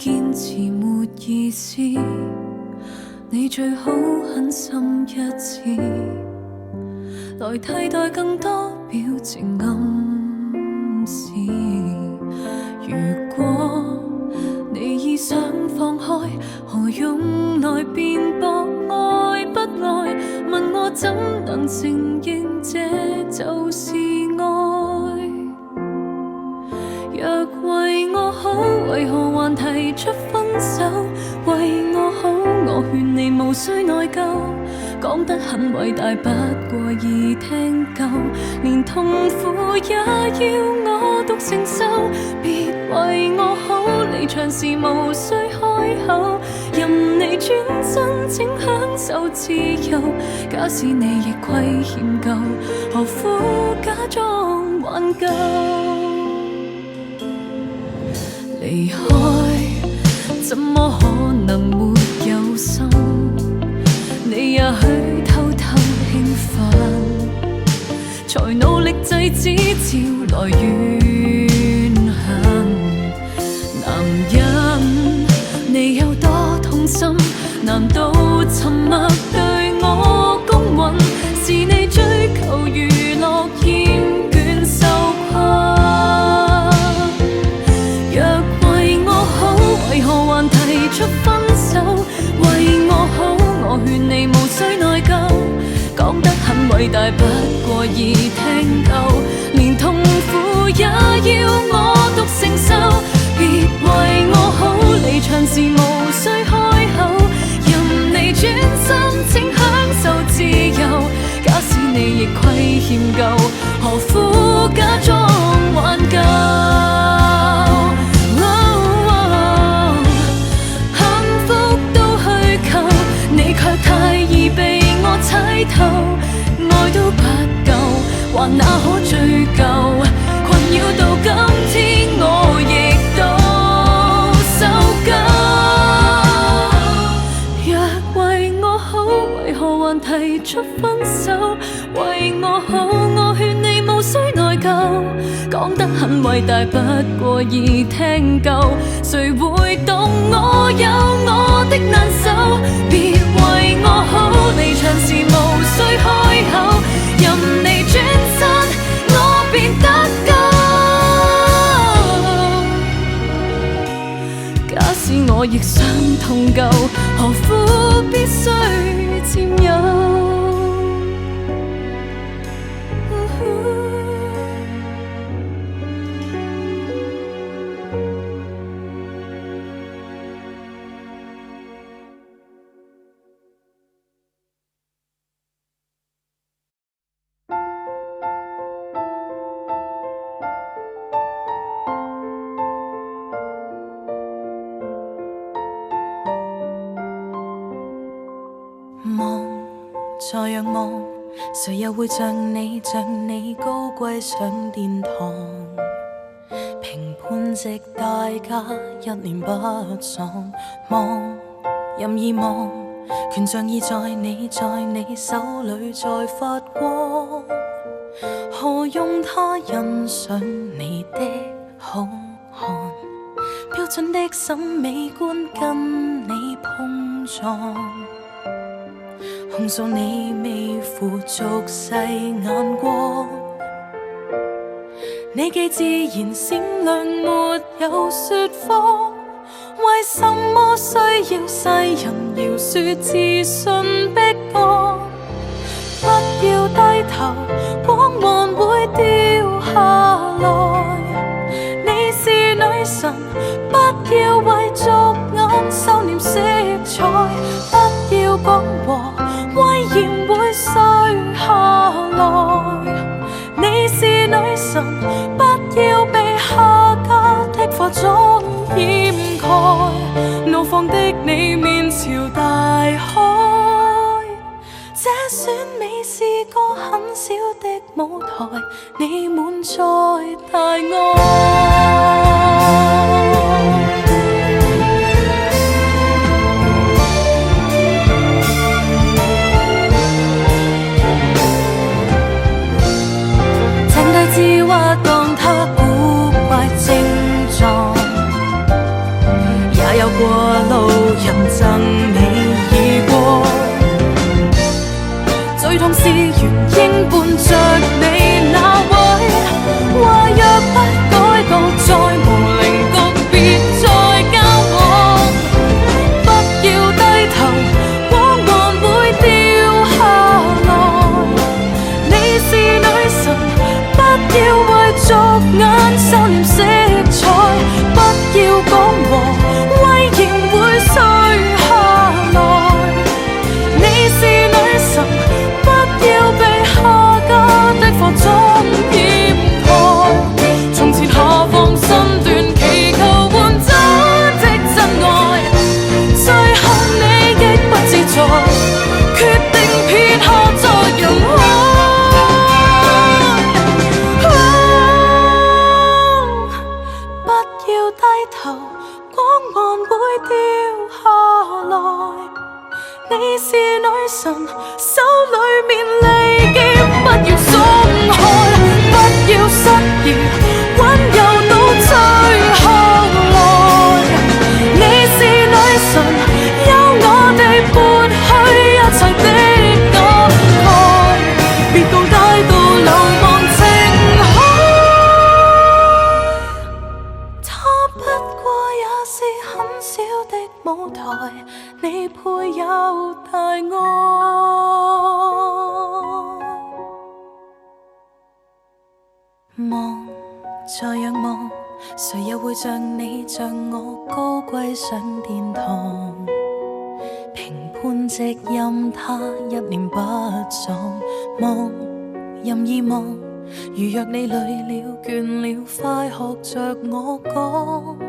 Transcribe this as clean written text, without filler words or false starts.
堅持沒意思，你最好狠心一次，來替代更多表情暗示。如果你已想放開，何用來辯駁愛不愛？問我怎能承認這就是愛？若為我好，為何還提出分手？為我好，我勸你無需內疚，講得很偉大，不過易聽夠，連痛苦也要我獨承受。別為我好，離場時無需開口，任你轉身，請享受自由。假使你亦虧欠夠，何苦假裝挽救？離開怎麼可能沒有心？你也許偷偷興奮，才努力制止招來怨恨。男人你有多痛心？難道沉默對我公允？是你追求娛樂厭倦受困。為何還提出分手？為我好，我勸你無需內疚，講得很偉大，不過易聽夠，連痛苦也要我獨承受。別為我好，離場時無需開口，任你轉身，請享受自由。假使你亦虧欠夠，何苦假裝挽救？太易被我猜透，愛都不夠，還哪可追究？困擾到今天，我亦都受夠。若為我好，為何還提出分手？為我好，我勸你無需內疚，講得很偉大，不過易聽夠，誰會懂我有我的難受？別為我好，離場時無需開口，任你轉身，我便得救。假使我亦想痛夠，何苦必須佔有？望，再仰望，誰又會像你高貴上殿堂？評判直大家一臉不爽，望，任意望，權杖已在你手裏在發光，何用他欣賞你的好看？標準的審美觀跟你碰撞，控訴你未負俗世眼光，你既自然善良沒有說謊，為什麼需要世人饒恕自信逼降？不要低頭，光環會掉下來。你是女神，不要為俗眼收斂色彩，不要講和威嚴會碎下來。你是女神，不要被下架的化妝掩蓋，怒放的你面朝大海。這選美是個很小的舞台，你滿載大愛。枝挖當他古怪症狀，也有信，手裏面利劍不要鬆開，不要失意，溫柔到最後來。你是女神，休我哋撥去一切的感慨，別到街道流亡情海。它不過也是很小的舞台，你配有大愛。望，再仰望，誰又會像你像我高貴上殿堂？評判直任他一臉不爽，望，任意望，如若你累了倦了，快學着我講。